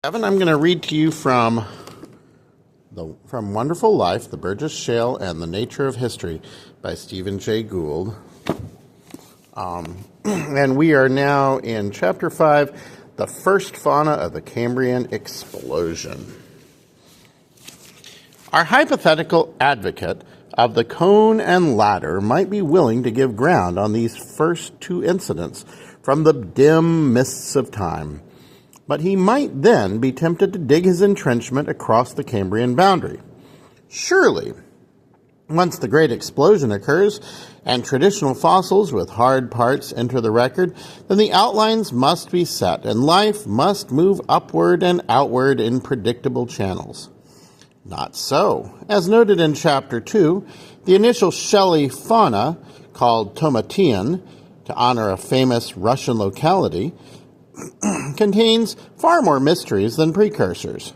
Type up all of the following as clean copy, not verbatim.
Evan, I'm going to read to you from Wonderful Life, The Burgess Shale and the Nature of History by Stephen Jay Gould. And we are now in Chapter 5, The First Fauna of the Cambrian Explosion. Our hypothetical advocate of the cone and ladder might be willing to give ground on these first two incidents from the dim mists of time. But he might then be tempted to dig his entrenchment across the Cambrian boundary. Surely, once the great explosion occurs and traditional fossils with hard parts enter the record, then the outlines must be set and life must move upward and outward in predictable channels. Not so. As noted in Chapter 2, the initial shelly fauna, called Tomatian, to honor a famous Russian locality, contains far more mysteries than precursors.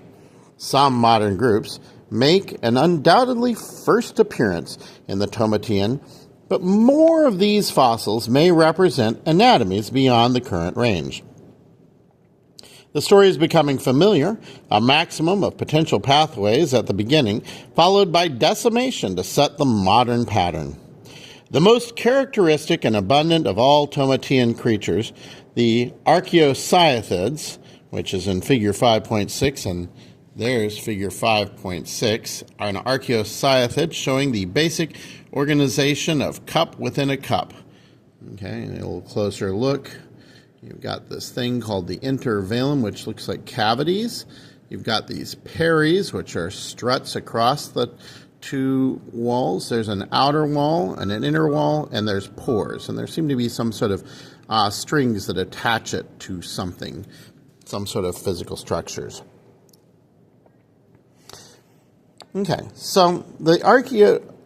Some modern groups make an undoubtedly first appearance in the Tomatian, but more of these fossils may represent anatomies beyond the current range. The story is becoming familiar, a maximum of potential pathways at the beginning, followed by decimation to set the modern pattern. The most characteristic and abundant of all Tomatian creatures, the archaeocyathids, which is in Figure 5.6, and there's Figure 5.6, are an archaeocyatid showing the basic organization of cup within a cup. Okay, a little closer look. You've got this thing called the intervalum, which looks like cavities. You've got these peries, which are struts across the two walls. There's an outer wall and an inner wall, and there's pores. And there seem to be some sort of strings that attach it to something, some sort of physical structures. Okay, so the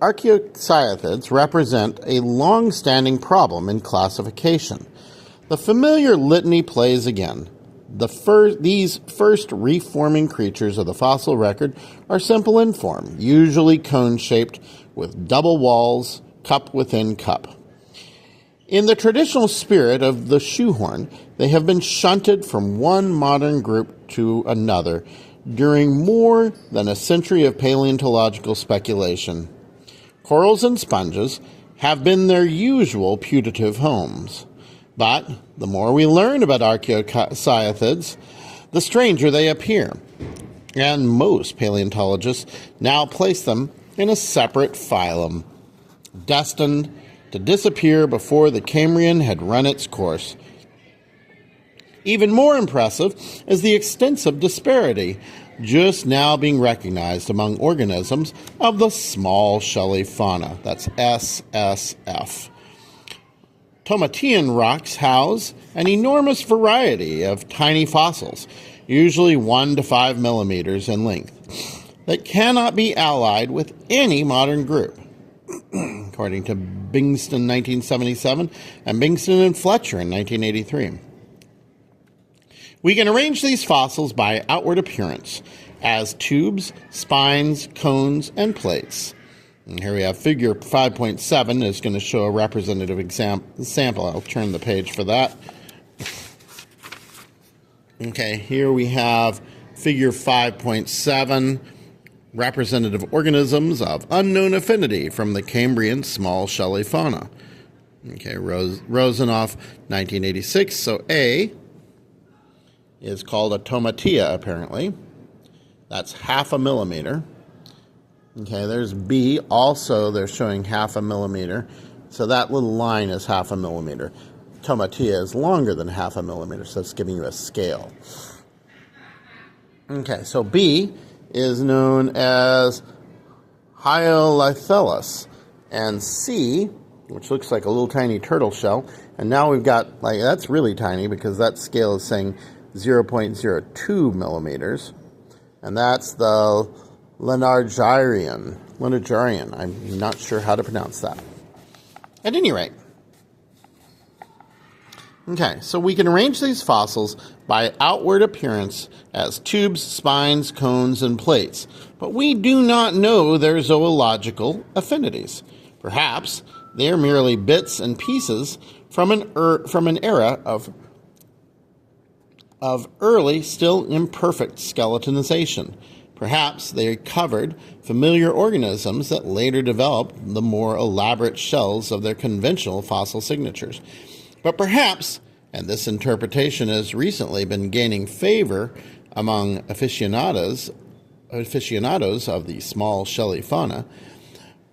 archaeocyathids represent a long-standing problem in classification. The familiar litany plays again. These first reforming creatures of the fossil record are simple in form, usually cone-shaped with double walls, cup within cup. In the traditional spirit of the shoehorn, they have been shunted from one modern group to another during more than a century of paleontological speculation. Corals and sponges have been their usual putative homes. But the more we learn about archaeocyathids, the stranger they appear. And most paleontologists now place them in a separate phylum, destined to disappear before the Cambrian had run its course. Even more impressive is the extensive disparity just now being recognized among organisms of the small shelly fauna. That's SSF. Tomatian rocks house an enormous variety of tiny fossils, usually 1 to 5 millimeters in length, that cannot be allied with any modern group. According to Bingston 1977 and Bingston and Fletcher in 1983. We can arrange these fossils by outward appearance as tubes, spines, cones, and plates. And here we have Figure 5.7 is going to show a representative sample. I'll turn the page for that. Okay, here we have Figure 5.7, representative organisms of unknown affinity from the Cambrian small shelly fauna. Okay, Rosenoff, 1986. So A is called a tomatia, apparently. That's 0.5 millimeter. Okay, there's B. Also, they're showing 0.5 millimeter. So that little line is 0.5 millimeter. Tomatia is longer than 0.5 millimeter, so it's giving you a scale. Okay, so B is known as Hyolithelus. And C, which looks like a little tiny turtle shell. And now we've got, that's really tiny because that scale is saying 0.02 millimeters. And that's the Lenargarian. I'm not sure how to pronounce that. At any rate. Okay, so we can arrange these fossils by outward appearance as tubes, spines, cones, and plates. But we do not know their zoological affinities. Perhaps they are merely bits and pieces from an era of of early, still imperfect skeletonization. Perhaps they covered familiar organisms that later developed the more elaborate shells of their conventional fossil signatures. But perhaps, and this interpretation has recently been gaining favor among aficionados of the small shelly fauna,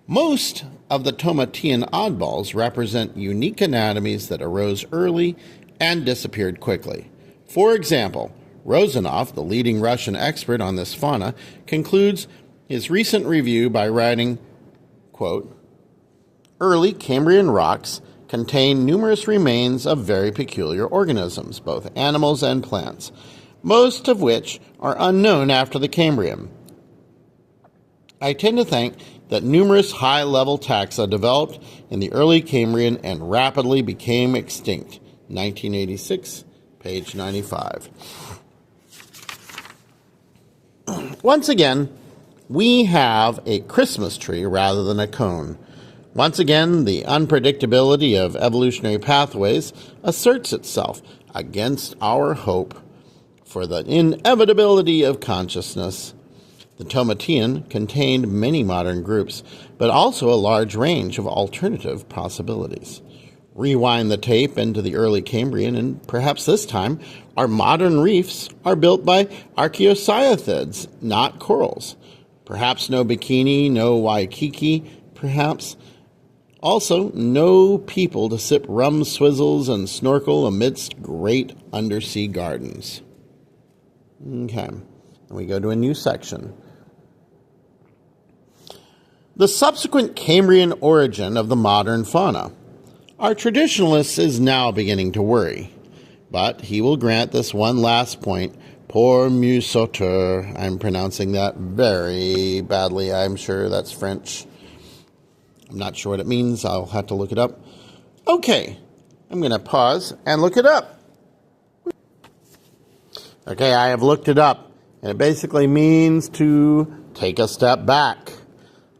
most of the Tomatian oddballs represent unique anatomies that arose early and disappeared quickly. For example, Rozanov, the leading Russian expert on this fauna, concludes his recent review by writing, quote, "Early Cambrian rocks contain numerous remains of very peculiar organisms, both animals and plants, most of which are unknown after the Cambrian. I tend to think that numerous high-level taxa developed in the early Cambrian and rapidly became extinct." 1986, page 95. Once again, we have a Christmas tree rather than a cone. Once again, the unpredictability of evolutionary pathways asserts itself against our hope for the inevitability of consciousness. The Tomatian contained many modern groups, but also a large range of alternative possibilities. Rewind the tape into the early Cambrian, and perhaps this time our modern reefs are built by archaeocyathids, not corals. Perhaps no bikini, no Waikiki, perhaps also no people to sip rum swizzles and snorkel amidst great undersea gardens. Okay, and we go to a new section. The subsequent Cambrian origin of the modern fauna. Our traditionalist is now beginning to worry, but he will grant this one last point. Pour mieux sauter. I'm pronouncing that very badly. I'm sure that's French. I'm not sure what it means. I'll have to look it up. Okay, I'm going to pause and look it up. Okay, I have looked it up, and it basically means to take a step back.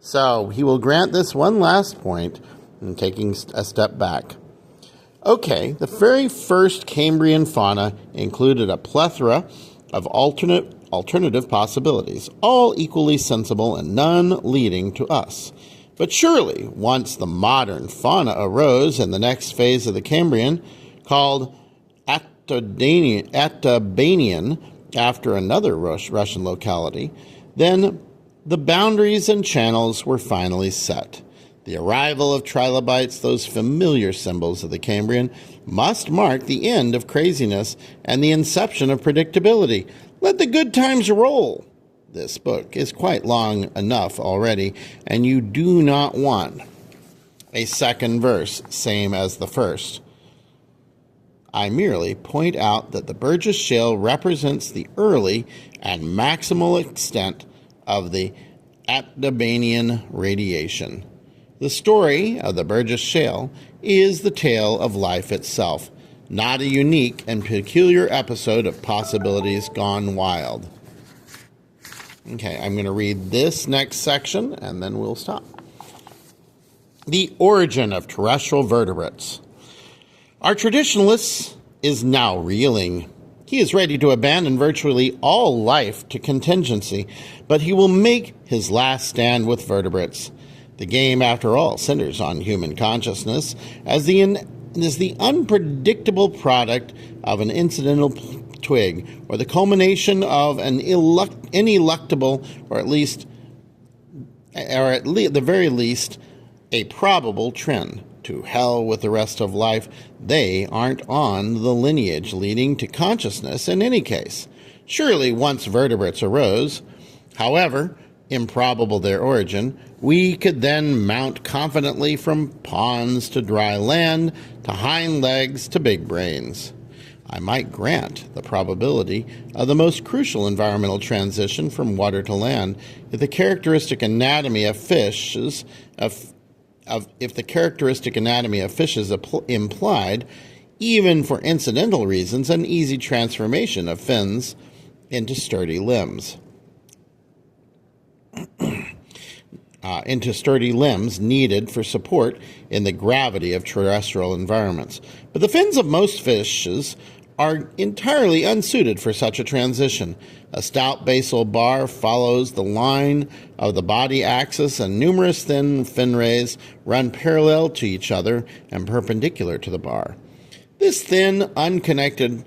So he will grant this one last point in taking a step back. Okay, the very first Cambrian fauna included a plethora of alternative possibilities, all equally sensible and none leading to us. But surely, once the modern fauna arose in the next phase of the Cambrian, called Attabanian, after another Russian locality, then the boundaries and channels were finally set. The arrival of trilobites, those familiar symbols of the Cambrian, must mark the end of craziness and the inception of predictability. Let the good times roll. This book is quite long enough already, and you do not want a second verse, same as the first. I merely point out that the Burgess Shale represents the early and maximal extent of the Attabanian radiation. The story of the Burgess Shale is the tale of life itself, not a unique and peculiar episode of possibilities gone wild. Okay, I'm going to read this next section, and then we'll stop. The origin of terrestrial vertebrates. Our traditionalist is now reeling. He is ready to abandon virtually all life to contingency, but he will make his last stand with vertebrates. The game, after all, centers on human consciousness as the unpredictable product of an incidental twig, or the culmination of an ineluctable, or at the very least, a probable trend. To hell with the rest of life. They aren't on the lineage leading to consciousness in any case. Surely once vertebrates arose, however improbable their origin, we could then mount confidently from ponds to dry land, to hind legs to big brains. I might grant the probability of the most crucial environmental transition from water to land if the characteristic anatomy of fishes implied, even for incidental reasons, an easy transformation of fins into sturdy limbs. Needed for support in the gravity of terrestrial environments. But the fins of most fishes are entirely unsuited for such a transition. A stout basal bar follows the line of the body axis, and numerous thin fin rays run parallel to each other and perpendicular to the bar. These thin, unconnected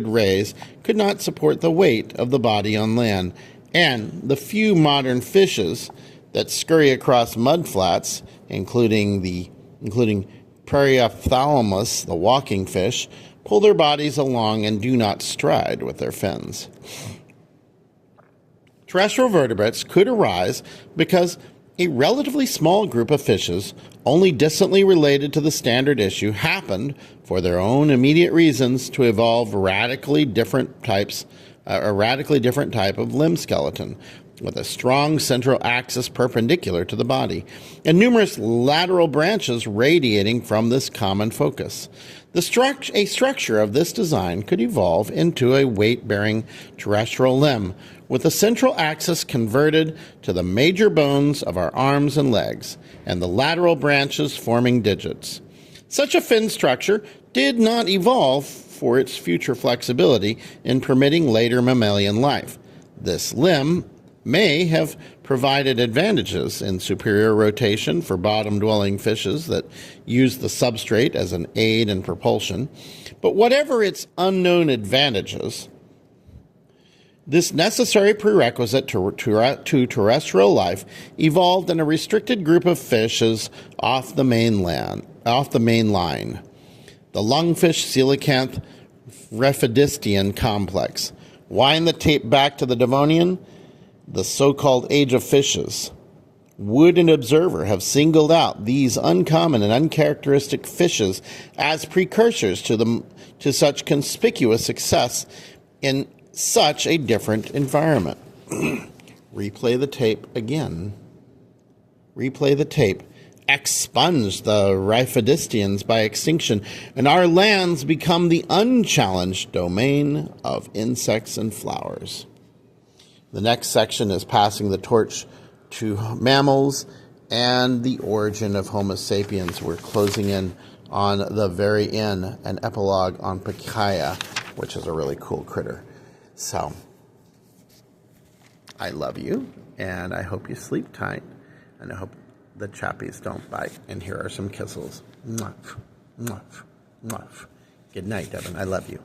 rays could not support the weight of the body on land, and the few modern fishes that scurry across mudflats, including Periophthalmus, the walking fish, pull their bodies along and do not stride with their fins. Terrestrial vertebrates could arise because a relatively small group of fishes, only distantly related to the standard issue, happened, for their own immediate reasons, to evolve a radically different type of limb skeleton, with a strong central axis perpendicular to the body, and numerous lateral branches radiating from this common focus. A structure of this design could evolve into a weight-bearing terrestrial limb, with the central axis converted to the major bones of our arms and legs, and the lateral branches forming digits. Such a fin structure did not evolve for its future flexibility in permitting later mammalian life. This limb may have provided advantages in superior rotation for bottom-dwelling fishes that use the substrate as an aid in propulsion, but whatever its unknown advantages, this necessary prerequisite to terrestrial life evolved in a restricted group of fishes off the main line. The lungfish coelacanth Rhaphidistian complex. Wind the tape back to the Devonian, the so-called Age of Fishes. Wood and Observer have singled out these uncommon and uncharacteristic fishes as precursors to such conspicuous success in such a different environment. Replay the tape again. Replay the tape. Expunge the Rhaphidistians by extinction, and our lands become the unchallenged domain of insects and flowers. The next section is passing the torch to mammals and the origin of Homo sapiens. We're closing in on the very end, an epilogue on Pikaia, which is a really cool critter. So, I love you, and I hope you sleep tight, and I hope the chappies don't bite. And here are some kisses. Mwah, mwah, mwah. Good night, Devin. I love you.